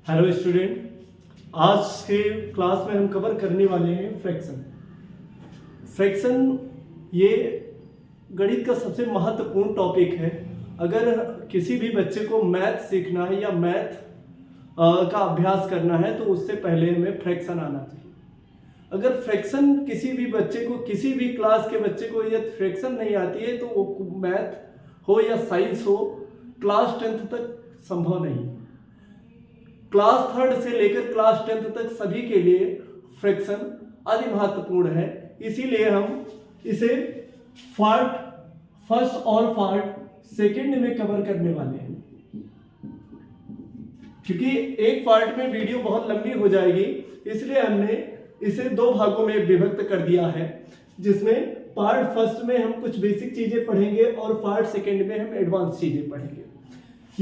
Hello student, आज के class में हम कवर करने वाले हैं फ्रैक्शन। फ्रैक्शन ये गणित का सबसे महत्वपूर्ण टॉपिक है। अगर किसी भी बच्चे को मैथ सीखना है या मैथ का अभ्यास करना है तो उससे पहले हमें फ्रैक्शन आना चाहिए। अगर फ्रैक्शन किसी भी बच्चे को, किसी भी क्लास के बच्चे को यदि फ्रैक्शन नहीं आती है तो वो मैथ हो या साइंस हो, क्लास 10th तक संभव नहीं है। क्लास 3rd से लेकर क्लास 10th तक सभी के लिए फ्रैक्शन अति महत्वपूर्ण है। इसीलिए हम इसे पार्ट फर्स्ट और पार्ट सेकंड में कवर करने वाले हैं, क्योंकि एक पार्ट में वीडियो बहुत लंबी हो जाएगी, इसलिए हमने इसे दो भागों में विभक्त कर दिया है, जिसमें पार्ट फर्स्ट में हम कुछ बेसिक चीजें पढ़ेंगे और पार्ट सेकंड में हम एडवांस चीजें पढ़ेंगे।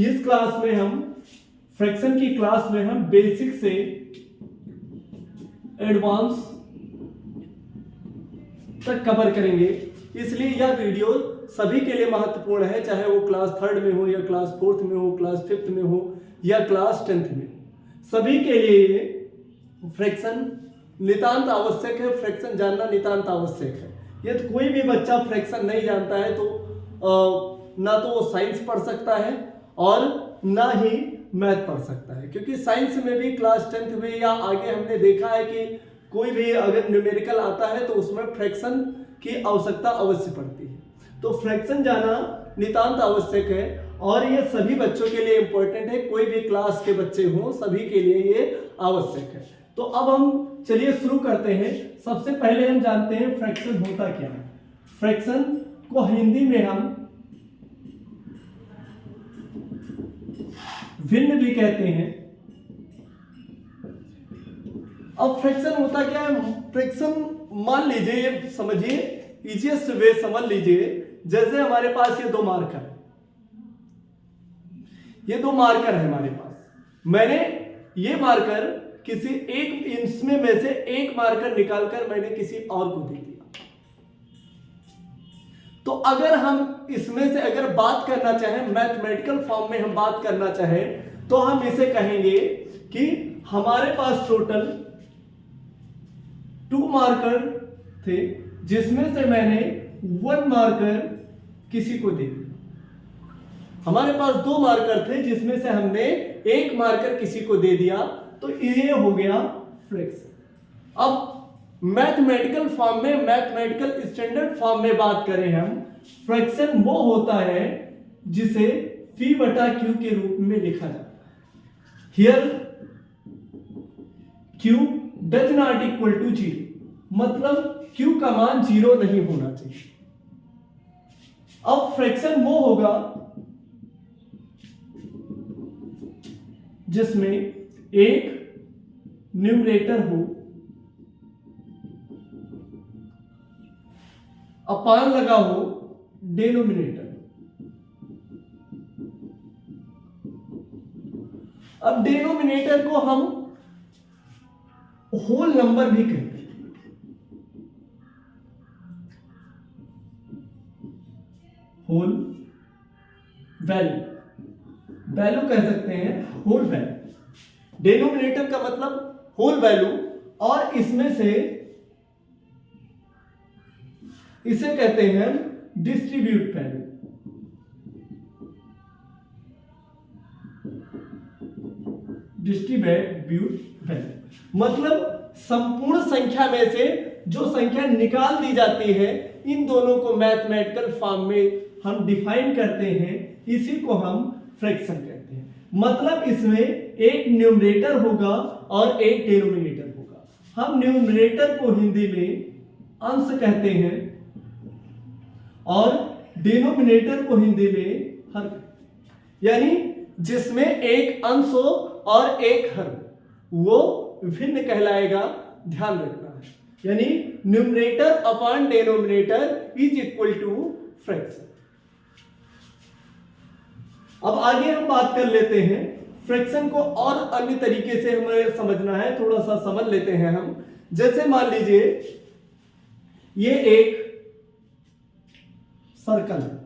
इस क्लास में हम फ्रैक्शन की क्लास में हम बेसिक से एडवांस तक कवर करेंगे, इसलिए यह वीडियो सभी के लिए महत्वपूर्ण है, चाहे वो क्लास 3rd में हो या क्लास 4th में हो, क्लास 5th में हो या क्लास 10th में। सभी के लिए ये फ्रैक्शन नितांत आवश्यक है, फ्रैक्शन जानना नितांत आवश्यक है। यदि कोई भी बच्चा फ्रैक्शन नहीं जानता है तो ना तो वो साइंस पढ़ सकता है और ना ही मैथ पढ़ सकता है, क्योंकि साइंस में भी क्लास 10th में या आगे हमने देखा है कि कोई भी अगर न्यूमेरिकल आता है तो उसमें फ्रैक्शन की आवश्यकता अवश्य पड़ती है। तो फ्रैक्शन जाना नितांत आवश्यक है और ये सभी बच्चों के लिए इंपॉर्टेंट है। कोई भी क्लास के बच्चे हों, सभी के लिए ये आवश्यक है। तो अब हम चलिए शुरू करते हैं। सबसे पहले हम जानते हैं फ्रैक्शन होता क्या है। फ्रैक्शन को हिंदी में हम भिन्न भी कहते हैं। अब फ्रैक्शन होता क्या है? फ्रैक्शन मान लीजिए, ये समझिए, इजीएस्ट वे समझ लीजिए, जैसे हमारे पास ये दो मार्कर है, ये दो मार्कर है हमारे पास। मैंने ये मार्कर किसी एक, इसमें में से एक मार्कर निकालकर मैंने किसी और को दे दिया। तो अगर हम इसमें से अगर बात करना चाहें, मैथमेटिकल फॉर्म में हम बात करना चाहें, तो हम इसे कहेंगे कि हमारे पास टोटल 2 मार्कर थे, जिसमें से मैंने 1 मार्कर किसी को दे दिया। हमारे पास 2 मार्कर थे, जिसमें से हमने 1 मार्कर किसी को दे दिया, तो ये हो गया फ्रैक्शन। अब मैथमेटिकल फॉर्म में, मैथमेटिकल स्टैंडर्ड फॉर्म में बात करें हम, फ्रैक्शन वो होता है जिसे P बटा Q के रूप में लिखा जाता है। Here Q does not equal to 0, मतलब Q का मान 0 नहीं होना चाहिए। अब फ्रैक्शन वो होगा जिसमें एक न्यूमरेटर हो, अपान लगा हो डिनोमिनेटर। अब डिनोमिनेटर को हम होल नंबर भी कहते हैं। होल वैल्यू कह सकते हैं, होल वैल्यू। डिनोमिनेटर का मतलब होल वैल्यू, और इसमें से इसे कहते हैं डिस्ट्रीब्यूट वैल्यू। डिस्ट्रीब्यूट वैल्यू मतलब संपूर्ण संख्या में से जो संख्या निकाल दी जाती है, इन दोनों को मैथमेटिकल फॉर्म में हम डिफाइन करते हैं, इसी को हम फ्रैक्शन कहते हैं। मतलब इसमें एक न्यूमरेटर होगा और एक डिनोमिनेटर होगा। हम न्यूमरेटर को हिंदी में अंश कहते हैं और डिनोमिनेटर को हिंदी में हर, यानी जिसमें एक अंश हो और एक हर, वो भिन्न कहलाएगा। ध्यान रखना है, यानी numerator upon denominator is equal to fraction. अब आगे हम बात कर लेते हैं फ्रैक्शन को, और अन्य तरीके से हमें समझना है, थोड़ा सा समझ लेते हैं हम। जैसे मान लीजिए ये एक सर्कल है,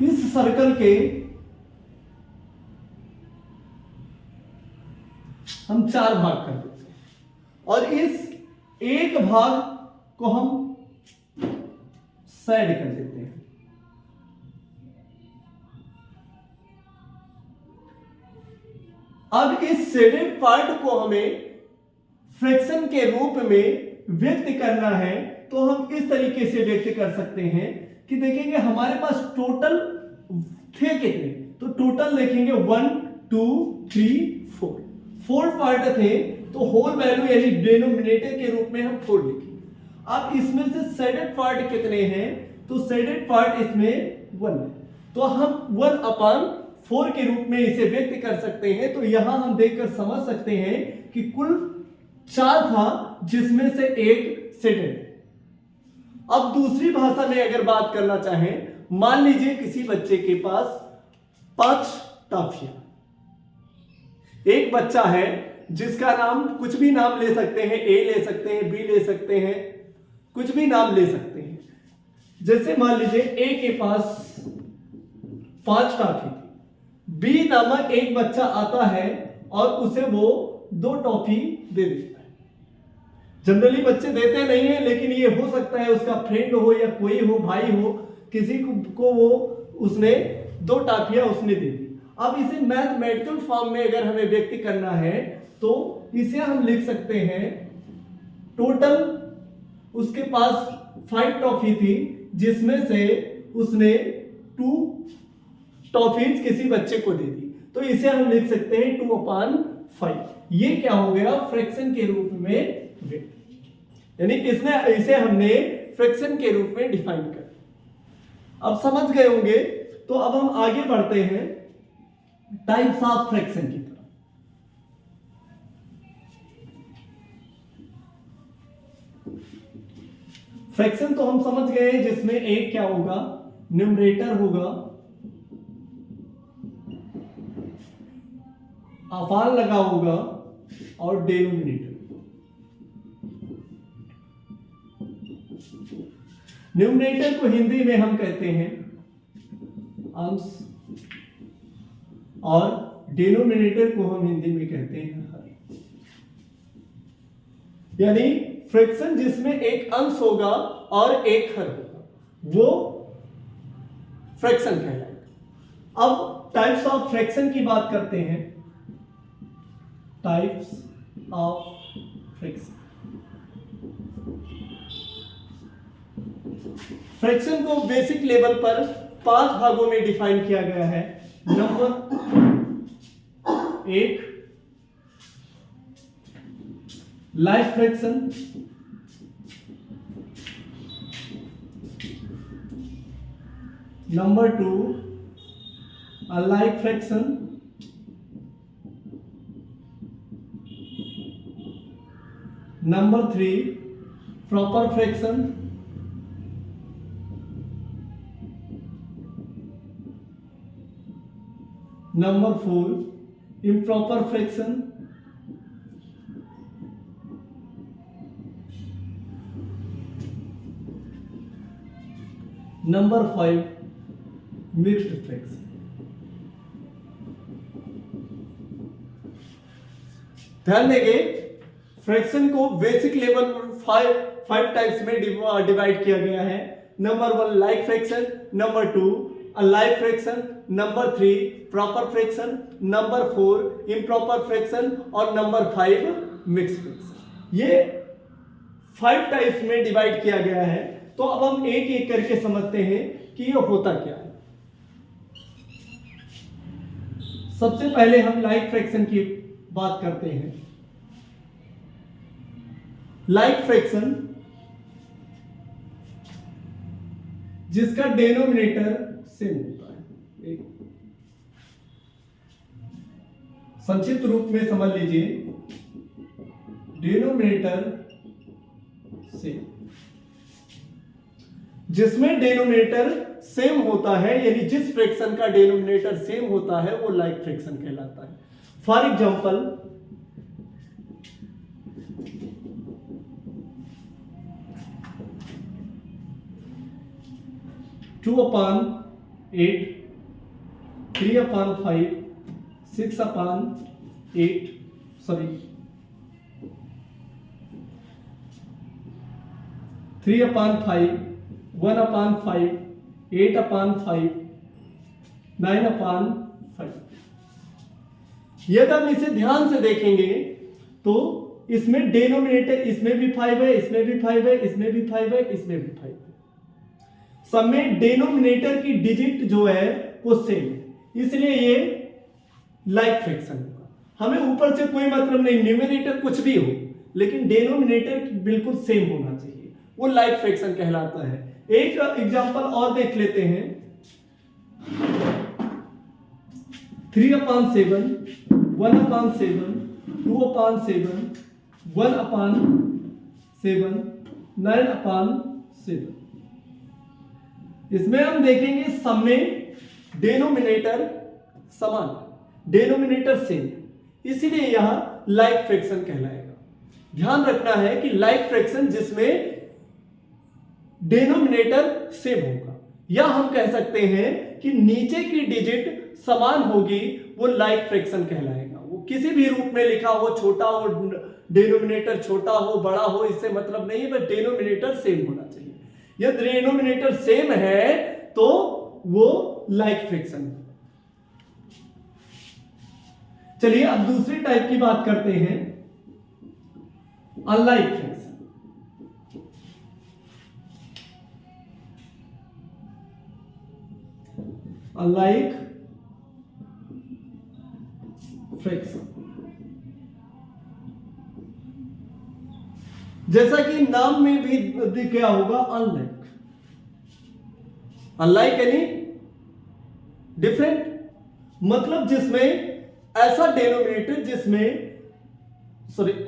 इस सर्कल के हम 4 भाग कर देते हैं और इस एक भाग को हम शेड कर देते हैं। अब इस शेडेड पार्ट को हमें फ्रैक्शन के रूप में व्यक्त करना है, तो हम इस तरीके से व्यक्त कर सकते हैं कि देखेंगे हमारे पास टोटल थे कितने, तो टोटल देखेंगे 1 2 3 4 पार्ट थे, तो होल वैल्यू यानी डिनोमिनेटर के रूप में हम 4 लिखेंगे। अब इसमें से शेडेड पार्ट कितने हैं, तो शेडेड पार्ट इसमें 1 है, तो हम 1/4 के रूप में इसे व्यक्त कर सकते हैं। तो यहां हम देखकर समझ सकते हैं कि कुल 4 था जिसमें से एक शेडेड है। अब दूसरी भाषा में अगर बात करना चाहें, मान लीजिए किसी बच्चे के पास 5 टॉफियां, एक बच्चा है जिसका नाम कुछ भी नाम ले सकते हैं, ए ले सकते हैं, बी ले सकते हैं, कुछ भी नाम ले सकते हैं। जैसे मान लीजिए ए के पास 5 टॉफी थी, बी नामक एक बच्चा आता है और उसे वो 2 टॉफी दे देता है। जनरली बच्चे देते नहीं है, लेकिन ये हो सकता है उसका फ्रेंड हो या कोई हो, भाई हो, किसी को वो उसने 2 टॉफियां उसने दे दी। अब इसे मैथमेटिकल फॉर्म में अगर हमें व्यक्त करना है तो इसे हम लिख सकते हैं, टोटल उसके पास 5 टॉफी थी जिसमें से उसने 2 टॉफीज किसी बच्चे को दे दी, तो इसे हम लिख सकते हैं 2/5। ये क्या हो गया, फ्रैक्शन के रूप में व्यक्त, यानी इसे हमने फ्रैक्शन के रूप में डिफाइन कर। अब समझ गए होंगे, तो अब हम आगे बढ़ते हैं टाइप्स ऑफ फ्रैक्शन की तरफ। फ्रैक्शन तो हम समझ गए जिसमें एक क्या होगा, न्यूमरेटर होगा, अपान लगा होगा और डिनोमिनेटर। न्यूमरेटर को हिंदी में हम कहते हैं अंश और डिनोमिनेटर को हम हिंदी में कहते हैं हर। यानी फ्रैक्शन जिसमें एक अंश होगा और एक हर होगा वो फ्रैक्शन कहलाएगा। अब टाइप्स ऑफ फ्रैक्शन की बात करते हैं। टाइप्स ऑफ फ्रैक्शन, फ्रैक्शन को बेसिक लेवल पर 5 भागों में डिफाइन किया गया है। Number 1 life fraction, number 2 alike fraction, number 3 proper fraction, number 4 improper fraction, number 5 mixed fraction. ध्यान देंगे, फ्रैक्शन को बेसिक लेवल पर 5 टाइप्स में डिवाइड किया गया है। Number 1 like fraction, number 2 alike fraction, number 3 proper fraction, number 4 improper fraction और number 5 mixed fraction. ये 5 टाइप्स में डिवाइड किया गया है। तो अब हम एक एक करके समझते हैं कि ये होता क्या है। सबसे पहले हम लाइक फ्रैक्शन की बात करते हैं। लाइक फ्रैक्शन जिसका डिनोमिनेटर सेम होता है। एक संक्षिप्त रूप में समझ लीजिए, डिनोमिनेटर सेम, जिसमें डिनोमिनेटर सेम होता है, यानी जिस फ्रैक्शन का डिनोमिनेटर सेम होता है वो लाइक फ्रैक्शन कहलाता है। For example 2/8 8, 3/5, 6/8, sorry 3/5, 1/5, 8/5, 9/5। यदि हम इसे ध्यान से देखेंगे तो इसमें डिनोमिनेटर, इसमें भी 5 है, इसमें भी 5 है, इसमें भी 5 है, इसमें भी 5 है। सब में डिनोमिनेटर की डिजिट जो है वो सेम है, इसलिए ये लाइक फ्रैक्शन होगा। हमें ऊपर से कोई मतलब नहीं, न्यूमरेटर कुछ भी हो, लेकिन डिनोमिनेटर बिल्कुल सेम होना चाहिए, वो लाइक फ्रैक्शन कहलाता है। एक एग्जांपल और देख लेते हैं। 3/7, 1/7, 2/7, 1/7, 9/7। इसमें हम देखेंगे सब में डिनोमिनेटर समान, डिनोमिनेटर सेम, इसीलिए यह लाइक फ्रैक्शन कहलाएगा। ध्यान रखना है कि लाइक फ्रैक्शन जिसमें डिनोमिनेटर सेम होगा, या हम कह सकते हैं कि नीचे की डिजिट समान होगी, वो लाइक फ्रैक्शन कहलाएगा। वो किसी भी रूप में लिखा हो, छोटा हो, डिनोमिनेटर छोटा हो, बड़ा हो, इससे मतलब नहीं है, बस डिनोमिनेटर सेम होना चाहिए। यदि डिनोमिनेटर सेम है तो वो लाइक फ्रैक्शन है। चलिए अब दूसरी टाइप की बात करते हैं, अनलाइक फ्रैक्शन। अनलाइक फ्रैक्शन, जैसा कि नाम में भी दिख गया होगा, अनलाइक। अनलाइक यानी डिफरेंट, मतलब जिसमें ऐसा डिनोमिनेटर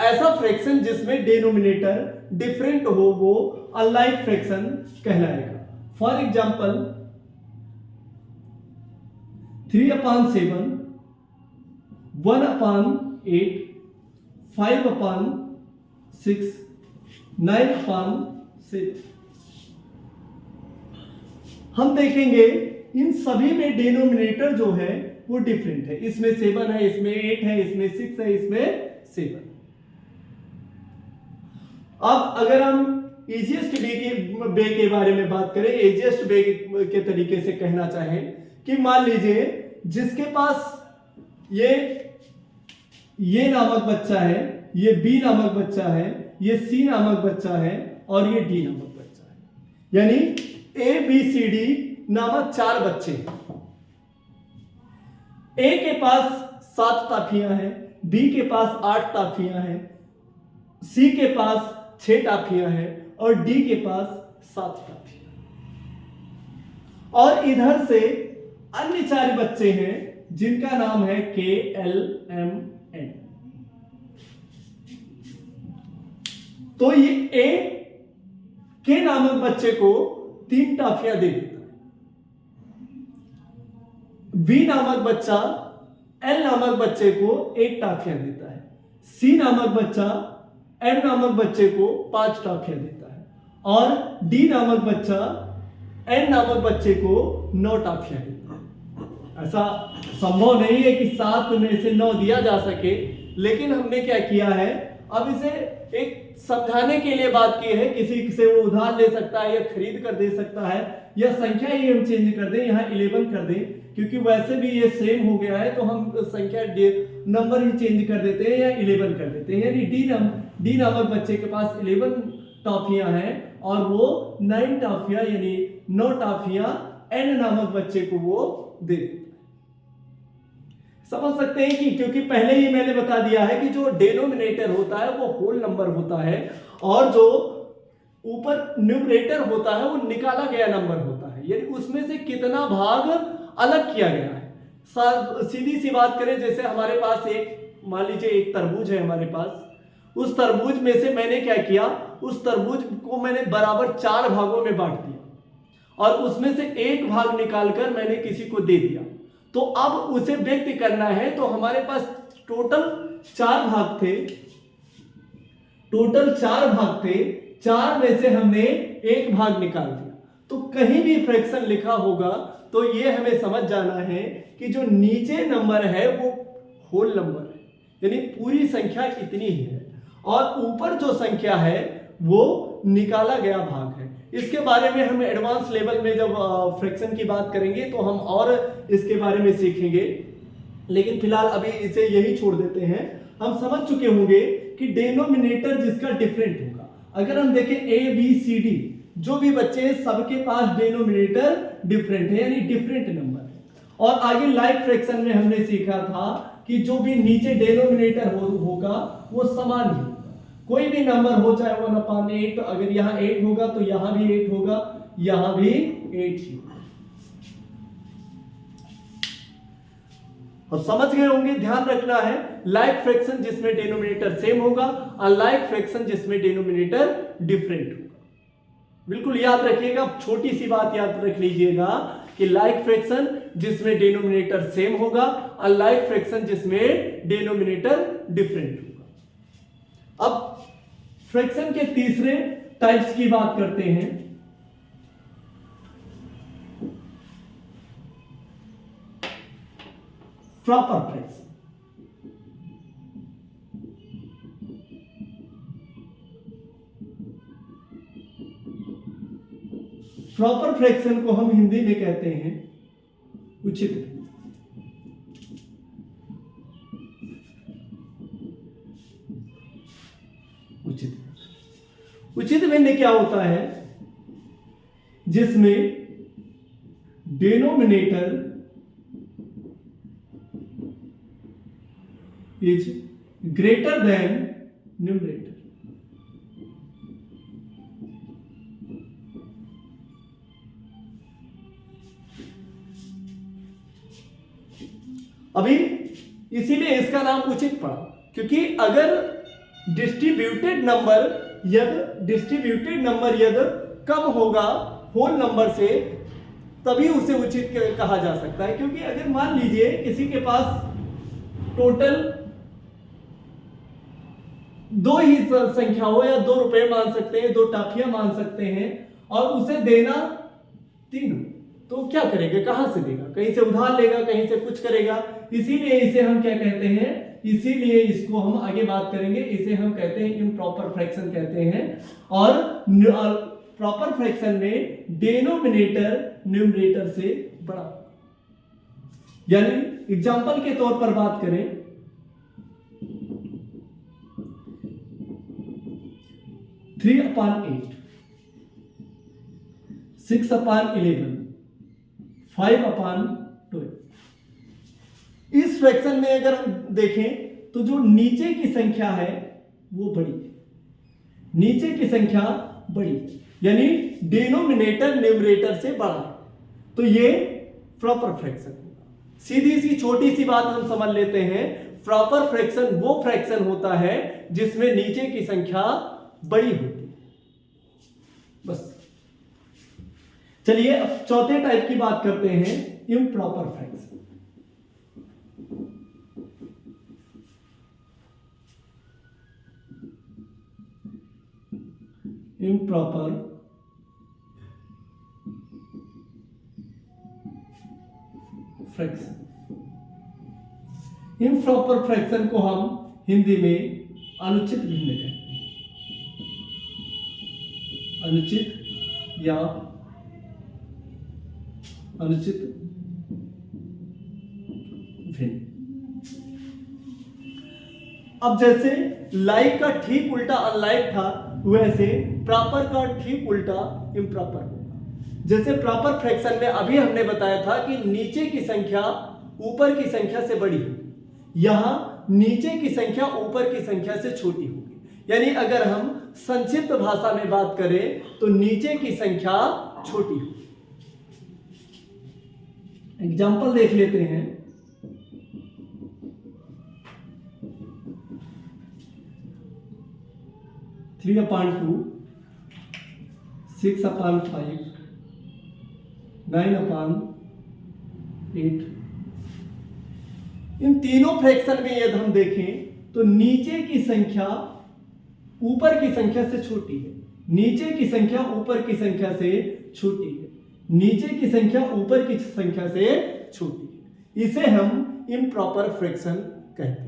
ऐसा फ्रैक्शन जिसमें डिनोमिनेटर डिफरेंट हो, वो अनलाइक फ्रैक्शन कहलाएगा। For example 3/7, 1/8, 5/6, 9/6। हम देखेंगे इन सभी में डिनोमिनेटर जो है वो डिफरेंट है। इसमें 7 है, इसमें 8 है, इसमें 6 है, इसमें 7। अब अगर हम इजीएस्ट वे के बारे में बात करें, इजीएस्ट वे के तरीके से कहना चाहें कि मान लीजिए जिसके पास ये नामक बच्चा है, ये बी नामक बच्चा है, ये सी नामक बच्चा है और ये डी नामक बच्चा है, यानी ए बी सी डी नामक 4 बच्चे हैं। ए के पास 7 टाफियां हैं, बी के पास 8 टाफियां हैं, सी के पास 6 टाफियां हैं और डी के पास 7 टाफियां। और इधर से अन्य 4 बच्चे हैं जिनका नाम है के एल एम एन। तो ये ए के नामक बच्चे को 3 टाफियां दे देता है, बी नामक बच्चा एल नामक बच्चे को 1 टाफियां देता है, सी नामक बच्चा एम नामक बच्चे को 5 टाफियां देता है और डी नामक बच्चा एन नामक बच्चे को 9 टाफियां देता है। ऐसा संभव नहीं है कि 7 में से 9 दिया जा सके, लेकिन हमने क्या किया है, अब इसे एक समझाने के लिए बात की है। किसी से वो उधार ले सकता है या खरीद कर दे सकता है, या संख्या ही हम चेंज कर दें, यहाँ 11 कर दें, क्योंकि वैसे भी ये सेम हो गया है तो हम संख्या नंबर ही चेंज कर देते हैं या 11 कर देते हैं। यानी डी नामक बच्चे के पास 11 टॉफियां हैं और वो 9 टॉफियां यानी 9 टॉफियां एन नामक बच्चे को वो दे देता है। समझ सकते हैं कि क्योंकि पहले ही मैंने बता दिया है कि जो डिनोमिनेटर होता है वो होल नंबर होता है और जो ऊपर न्यूमरेटर होता है वो निकाला गया नंबर होता है, यानी उसमें से कितना भाग अलग किया गया है। सीधी सी बात करें, जैसे हमारे पास मान लीजिए एक तरबूज है हमारे पास, उस तरबूज में से मैंने क्या किया, उस तरबूज को मैंने बराबर 4 भागों में बांट दिया और उसमें से 1 भाग निकालकर मैंने किसी को दे दिया। तो अब उसे व्यक्त करना है, तो हमारे पास टोटल 4 भाग थे, 4 में से हमने 1 भाग निकाल दिया। तो कहीं भी फ्रैक्शन लिखा होगा तो ये हमें समझ जाना है कि जो नीचे नंबर है वो होल नंबर है, यानी पूरी संख्या इतनी ही है, और ऊपर जो संख्या है वो निकाला गया भाग है। इसके बारे में हम एडवांस लेवल में जब फ्रैक्शन की बात करेंगे तो हम और इसके बारे में सीखेंगे, लेकिन फिलहाल अभी इसे यही छोड़ देते हैं। हम समझ चुके होंगे कि डिनोमिनेटर जिसका डिफरेंट होगा, अगर हम देखें ए बी सी डी जो भी बच्चे हैं सबके पास डिनोमिनेटर डिफरेंट है, यानी डिफरेंट नंबर है। और आगे लाइक फ्रैक्शन में हमने सीखा था कि जो भी नीचे डिनोमिनेटर होगा वो समान ही होगा, कोई भी नंबर हो चाहे 1/8, तो अगर यहाँ 8 होगा तो यहाँ भी 8 होगा, यहाँ भी 8 ही होगा। और समझ गए होंगे, ध्यान रखना है लाइक फ्रैक्शन जिसमें डिनोमिनेटर सेम होगा, अनलाइक फ्रैक्शन जिसमें डिनोमिनेटर डिफरेंट होगा। बिल्कुल याद रखिएगा, छोटी सी बात याद रख लीजिएगा कि लाइक फ्रैक्शन जिसमें डिनोमिनेटर सेम होगा, अनलाइक फ्रैक्शन जिसमें डिनोमिनेटर डिफरेंट होगा। अब फ्रैक्शन के तीसरे टाइप्स की बात करते हैं। Proper fraction. प्रॉपर फ्रैक्शन को हम हिंदी में कहते हैं उचित भिन्न। उचित भिन्न क्या होता है? जिसमें denominator is greater than numerator. अभी इसीलिए इसका नाम उचित पड़ा, क्योंकि अगर डिस्ट्रीब्यूटेड नंबर यदि कम होगा होल नंबर से तभी उसे उचित कहा जा सकता है। क्योंकि अगर मान लीजिए किसी के पास टोटल 2 ही संख्या हो, या 2 रुपए मान सकते हैं, 2 टाफियां मान सकते हैं, और उसे देना 3 हो, तो क्या करेगा? कहां से देगा? कहीं से उधार लेगा, कहीं से कुछ करेगा। इसीलिए इसे हम क्या कहते हैं, इसीलिए इसको हम आगे बात करेंगे, इसे हम कहते हैं इम्प्रॉपर फ्रैक्शन कहते हैं। और प्रॉपर फ्रैक्शन में डिनोमिनेटर न्यूमरेटर से बड़ा, यानी एग्जांपल के तौर पर बात करें, 3/8, 6/11, 5/12। इस फ्रैक्शन में अगर हम देखें तो जो नीचे की संख्या है वो बड़ी है, नीचे की संख्या बड़ी है, यानी डिनोमिनेटर न्यूमरेटर से बड़ा है, तो ये प्रॉपर फ्रैक्शन होगा। सीधी सी छोटी सी बात हम समझ लेते हैं, प्रॉपर फ्रैक्शन वो फ्रैक्शन होता है जिसमें नीचे की संख्या बड़ी होती है। बस चलिए अब चौथे टाइप की बात करते हैं, improper fraction. Improper fraction. Improper fraction को हम हिंदी में अनुचित भिन्न कहते हैं, अनुचित या अनुचित भिन्न। अब जैसे लाइक का ठीक उल्टा अनलाइक था, वैसे प्रॉपर का ठीक उल्टा इम्प्रॉपर होगा। जैसे प्रॉपर फ्रैक्शन में अभी हमने बताया था कि नीचे की संख्या ऊपर की संख्या से बड़ी होगी, यहां नीचे की संख्या ऊपर की संख्या से छोटी होगी। यानी अगर हम संक्षिप्त भाषा में बात करें तो नीचे की संख्या छोटी होगी। एग्जाम्पल देख लेते हैं, 3/2, 6/5, 9/8। इन तीनों फ्रैक्शन में यदि हम देखें तो नीचे की संख्या ऊपर की संख्या से छोटी है, नीचे की संख्या ऊपर की संख्या से छोटी है। नीचे की संख्या ऊपर की संख्या से छोटी है, इसे हम इम्प्रॉपर फ्रैक्शन कहते हैं।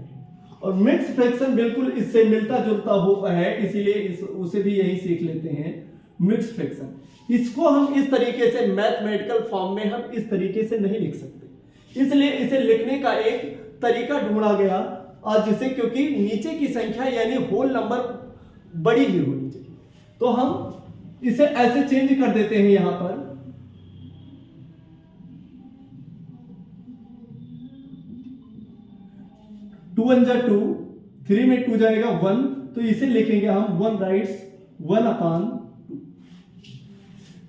और मिक्स फ्रैक्शन बिल्कुल इससे मिलता जुलता हुआ है, इसीलिए उसे भी यही सीख लेते हैं, मिक्स फ्रैक्शन। इसको हम इस तरीके से मैथमेटिकल फॉर्म में हम इस तरीके से नहीं लिख सकते, इसलिए इसे लिखने का एक तरीका ढूंढा गया, और जिसे क्योंकि नीचे की संख्या यानी होल नंबर बड़ी ही होनी चाहिए, तो हम इसे ऐसे चेंज कर देते हैं। यहां पर 2 1 जा 2, 3 में 2 जाएगा 1, तो इसे लिखेंगे हम 1 राइट्स 1/2।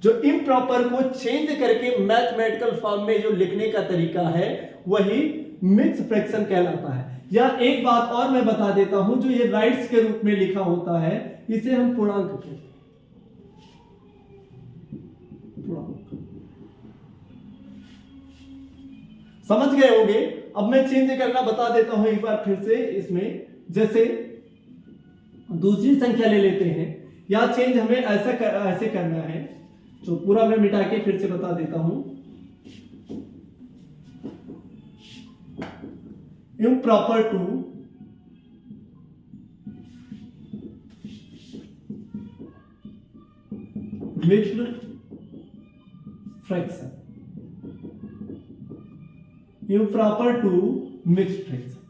जो इम्प्रॉपर को चेंज करके मैथमेटिकल फॉर्म में जो लिखने का तरीका है वही मिक्स फ्रैक्शन कहलाता है। या एक बात और मैं बता देता हूं, जो ये राइट्स के रूप में लिखा होता है इसे हम पूर्णांक कहते हैं। समझ गए होंगे। अब मैं चेंज करना बता देता हूं एक बार फिर से इसमें। जैसे दूसरी संख्या ले लेते हैं, या चेंज हमें ऐसे करना है, जो पूरा मैं मिटा के फिर से बता देता हूं। Improper to mixed fraction, improper to mixed fraction.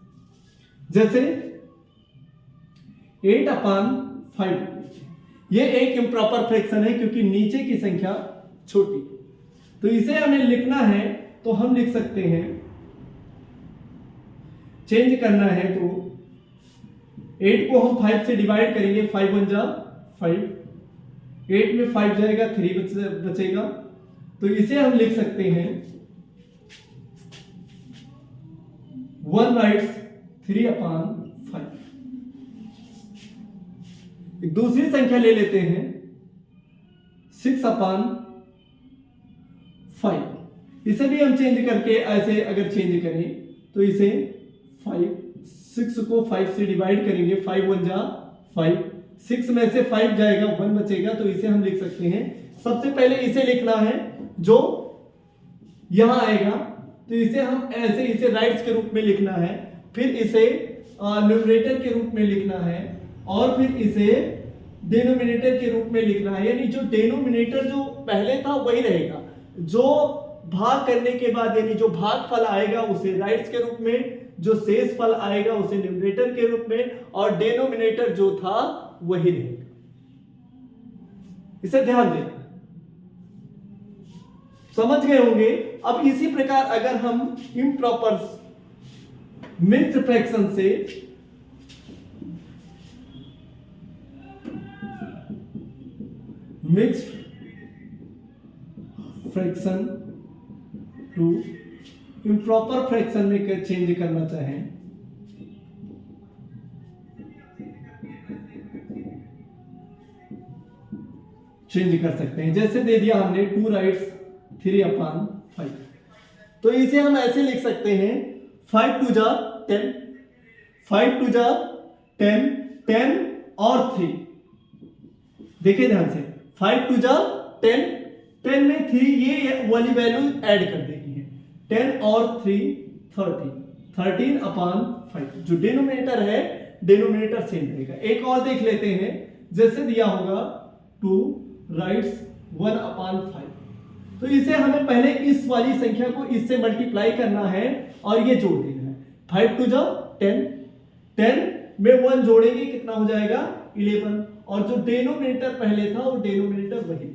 जैसे 8/5, ये एक इम्प्रॉपर फ्रैक्शन है क्योंकि नीचे की संख्या छोटी, तो इसे हमें लिखना है तो हम लिख सकते हैं, चेंज करना है तो 8 को हम 5 से डिवाइड करेंगे, 5 1 जा 5, 8 में 5 जाएगा, 3 बचेगा, तो इसे हम लिख सकते हैं 1 राइट्स 3/5। एक दूसरी संख्या ले लेते हैं 6/5, इसे भी हम चेंज करके ऐसे अगर चेंज करें तो इसे 6 को 5 से डिवाइड करेंगे, 5 1 जा 5, 6 में से 5 जाएगा, 1 बचेगा, तो इसे हम लिख सकते हैं। सबसे पहले इसे लिखना है जो यहां आएगा, तो इसे हम ऐसे इसे राइट्स के रूप में लिखना है, फिर इसे न्यूमरेटर के रूप में लिखना है, और फिर इसे डिनोमिनेटर के रूप में लिखना है। यानी जो डिनोमिनेटर जो पहले था वही रहेगा, जो भाग करने के बाद यानी जो भागफल आएगा उसे राइट्स के रूप में, जो शेष फल आएगा उसे न्यूमरेटर के रूप में, और डिनोमिनेटर जो था वही रहेगा। इसे ध्यान देना, समझ गए होंगे। अब इसी प्रकार अगर हम इम्प्रॉपर मिक्स्ड फ्रैक्शन से mixed fraction to improper fraction में चेंज करना चाहें, चेंज कर सकते हैं। जैसे दे दिया हमने 2 राइट्स 3/5, तो इसे हम ऐसे लिख सकते हैं 5 2 जा 10, 5 2 जा 10, 10 और 3। देखिए ध्यान से, 5 2 जा 10, 10 में 3 ये वाली वैल्यू ऐड कर देनी है, 10 और 3 13, 13/5। जो डिनोमिनेटर है डिनोमिनेटर सेम रहेगा। एक और देख लेते हैं, जैसे दिया होगा 2 राइट्स 1/5, तो इसे हमें पहले इस वाली संख्या को इससे मल्टीप्लाई करना है और ये जोड़ देना है। 5 2 जा 10, 10 में 1 जोड़ेंगे कितना हो जाएगा 11, और जो डिनोमिनेटर पहले था वो डिनोमिनेटर वही।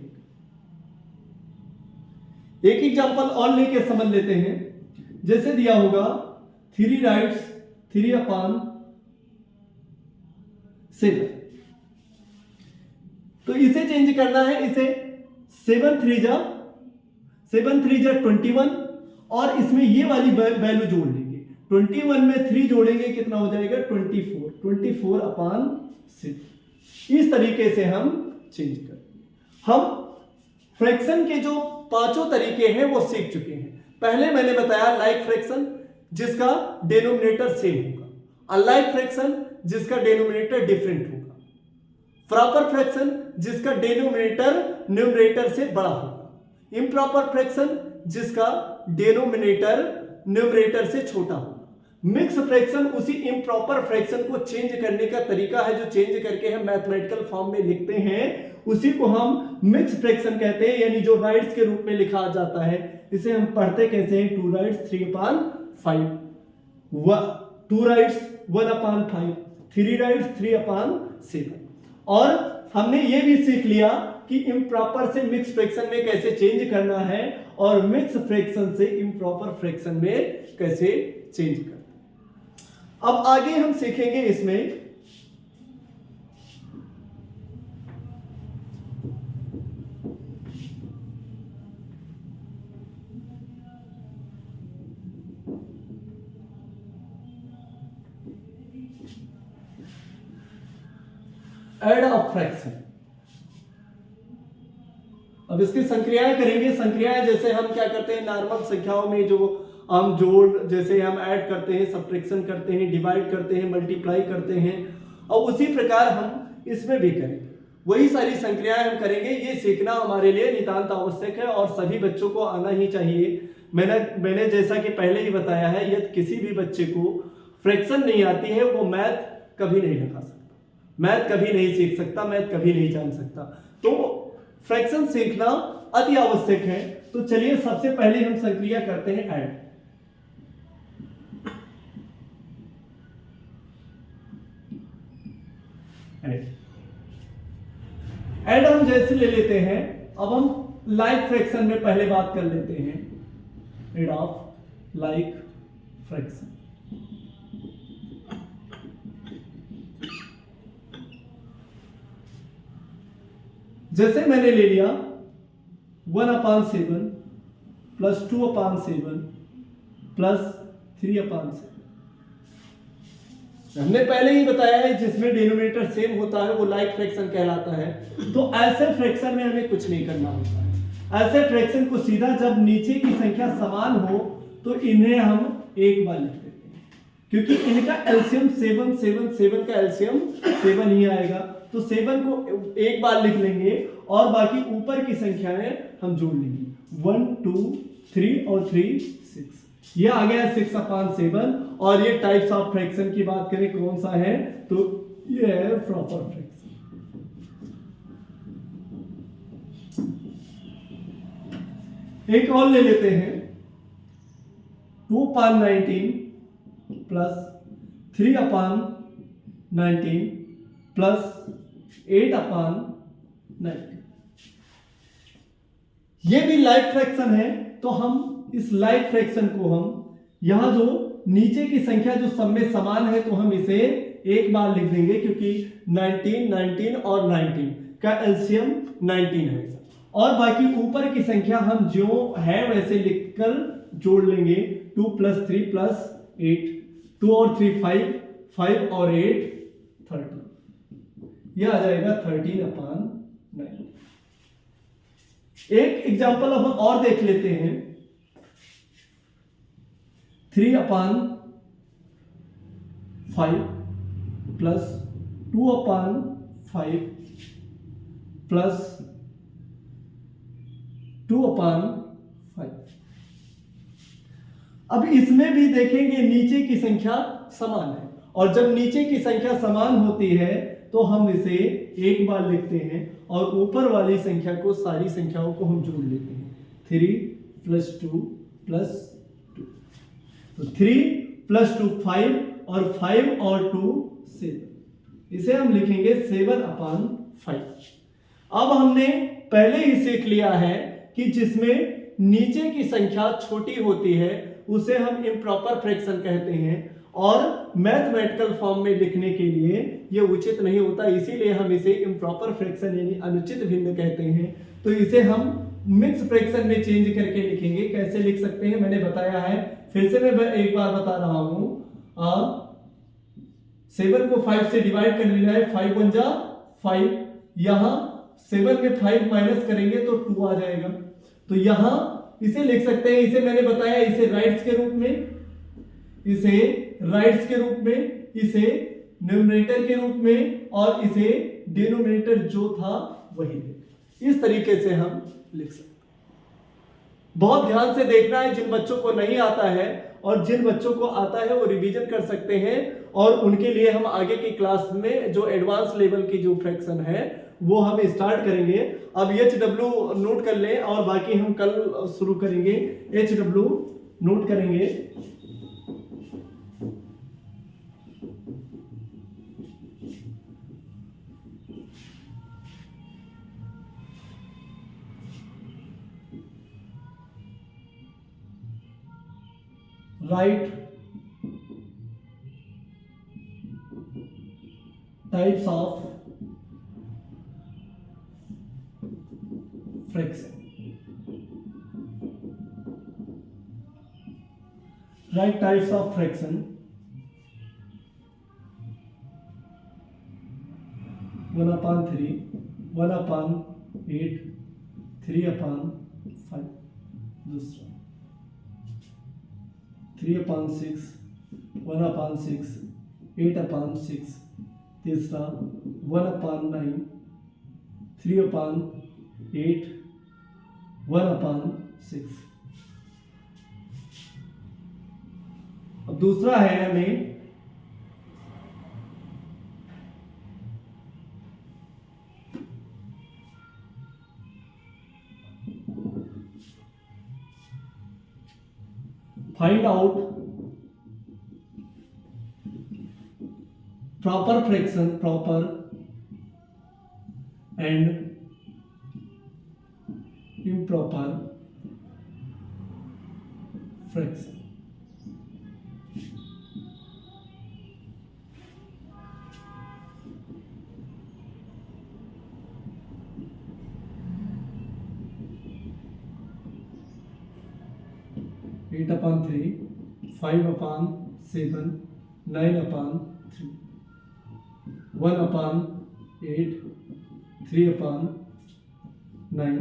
एक एग्जांपल और लेके समझ लेते हैं। जैसे दिया होगा 3 राइट्स 3/7, तो इसे चेंज करना है, इसे 7 3 जा 21, और इसमें ये वाली वैल्यू जोड़ लेंगे। 21 में 3 जोड़ेंगे कितना हो जाएगा 24/6। इस तरीके से हम चेंज कर, हम फ्रैक्शन के जो 5 तरीके हैं वो सीख चुके हैं। पहले मैंने बताया लाइक फ्रैक्शन जिसका डिनोमिनेटर सेम होगा, अनलाइक फ्रैक्शन जिसका डिनोमिनेटर डिफरेंट होगा, प्रॉपर फ्रैक्शन जिसका डिनोमिनेटर न्यूमरेटर से बड़ा होगा। इम्प्रॉपर फ्रैक्शन जिसका डिनोमिनेटर न्यूमरेटर से छोटा हो। मिक्स फ्रैक्शन उसी इम्प्रॉपर फ्रैक्शन को चेंज करने का तरीका है जो चेंज करके हम मैथमेटिकल फॉर्म में लिखते हैं, उसी को हम मिक्स फ्रैक्शन कहते हैं, यानी जो राइट्स के रूप में लिखा जाता है। इसे हम पढ़ते कैसे हैं, 2 राइट्स 3/5, 2 राइट्स 1/5, 3 राइट्स 3/7। और हमने ये भी सीख लिया कि इम्प्रॉपर से मिक्स फ्रैक्शन में कैसे चेंज करना है और मिक्स फ्रैक्शन से इम्प्रॉपर फ्रैक्शन में कैसे चेंज करना है। अब आगे हम सीखेंगे इसमें ऐड ऑफ फ्रैक्शन। अब इसकी संक्रियाएं करेंगे। संक्रियाएं जैसे हम क्या करते हैं, नॉर्मल संख्याओं में जो हम जोड़, जैसे हम ऐड करते हैं, सब्ट्रैक्शन करते हैं, डिवाइड करते हैं, मल्टीप्लाई करते हैं, और उसी प्रकार हम इसमें भी करेंगे। वही सारी संक्रियाएं हम करेंगे। ये सीखना हमारे लिए नितांत आवश्यक है और सभी बच्चों को आना ही चाहिए। मैंने जैसा कि पहले ही बताया है, यदि किसी भी बच्चे को फ्रैक्शन नहीं आती है वो मैथ कभी नहीं लगा सकता, मैथ कभी नहीं सीख सकता, मैथ कभी नहीं जान सकता। तो फ्रैक्शन सीखना अति आवश्यक है। तो चलिए सबसे पहले हम संक्रिया करते हैं ऐड। ऐड हम जैसे ले लेते हैं। अब हम लाइक फ्रैक्शन में पहले बात कर लेते हैं, ऐड ऑफ लाइक फ्रैक्शन। जैसे मैंने ले लिया 1/7 प्लस 2/7 प्लस 3/7। हमने पहले ही बताया है जिसमें डिनोमिनेटर सेम होता है वो लाइक फ्रैक्शन कहलाता है। तो ऐसे फ्रैक्शन में हमें कुछ नहीं करना होता है। ऐसे फ्रैक्शन को सीधा जब नीचे की संख्या समान हो तो इन्हें हम एक बार लिख देते हैं, क्योंकि इनका एलसीएम 7 7 7 का एलसीएम 7 ही आएगा। तो 7 को एक बार लिख लेंगे और बाकी ऊपर की संख्याएं हम जोड़ लेंगे। 1 2 3 और 3 6। ये आ गया 6/7। और ये टाइप्स ऑफ फ्रैक्शन की बात करें कौन सा है, तो ये है प्रॉपर फ्रैक्शन। एक और ले लेते हैं 2/19 प्लस 3/19 प्लस 8/19। ये भी लाइक फ्रैक्शन है। तो हम इस लाइक फ्रैक्शन को हम यहां जो नीचे की संख्या जो सब में समान है तो हम इसे एक बार लिख देंगे, क्योंकि 19 19 और 19 का एलसीएम 19 है। और बाकी ऊपर की संख्या हम जो है वैसे लिखकर जोड़ लेंगे। 2 + 3 + 8, 2 और 3 5, 5 और 8 30। यह आ जाएगा 13/9। एक एग्जाम्पल अब हम और देख लेते हैं। 3/5 प्लस 2/5 प्लस 2/5। अब इसमें भी देखेंगे नीचे की संख्या समान है, और जब नीचे की संख्या समान होती है तो हम इसे एक बार लिखते हैं और ऊपर वाली संख्या को, सारी संख्याओं को हम जोड़ लेते हैं। 3 + 2 + 2। तो 3 + 2 5 और 5 और 2 7। इसे हम लिखेंगे 7/5। अब हमने पहले ही सीख लिया है कि जिसमें नीचे की संख्या छोटी होती है उसे हम इम्प्रॉपर फ्रैक्शन कहते हैं, और मैथमेटिकल फॉर्म में लिखने के लिए यह उचित नहीं होता, इसीलिए हम इसे इम्प्रॉपर फ्रैक्शन यानी अनुचित भिन्न कहते हैं। तो इसे हम मिक्स फ्रैक्शन में चेंज करके लिखेंगे। कैसे लिख सकते हैं मैंने बताया है, फिर से मैं एक बार बता रहा हूं। 7 को 5 से डिवाइड कर लेना है, 5 × 5। यहां 7 में 5 माइनस करेंगे तो 2 आ जाएगा। तो यहां इसे लिख सकते हैं, इसे मैंने बताया, इसे राइट्स के रूप में, इसे राइट्स के रूप में, इसे न्यूमरेटर के रूप में, और इसे डिनोमिनेटर जो था वही। इस तरीके से हम लिख सकते हैं। बहुत ध्यान से देखना है, जिन बच्चों को नहीं आता है और जिन बच्चों को आता है वो रिवीजन कर सकते हैं, और उनके लिए हम आगे की क्लास में जो एडवांस लेवल की जो फ्रैक्शन है वो हम स्टार्ट करेंगे। अब HW नोट कर लें और बाकी हम कल शुरू करेंगे। HW नोट करेंगे। Right types of fraction. Right types of fraction. 1/3, 1/8, 3/5, दूसरा 3/6, 1/6, 8/6, तीसरा 1/9, 3/8, 1/6। अब दूसरा है हमें find out proper fraction, proper and improper fraction। Eight upon 3, 5/7, 9/3, 1/8, 3/9,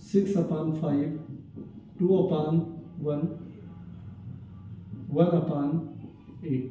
6/5, 2/1, 1/8।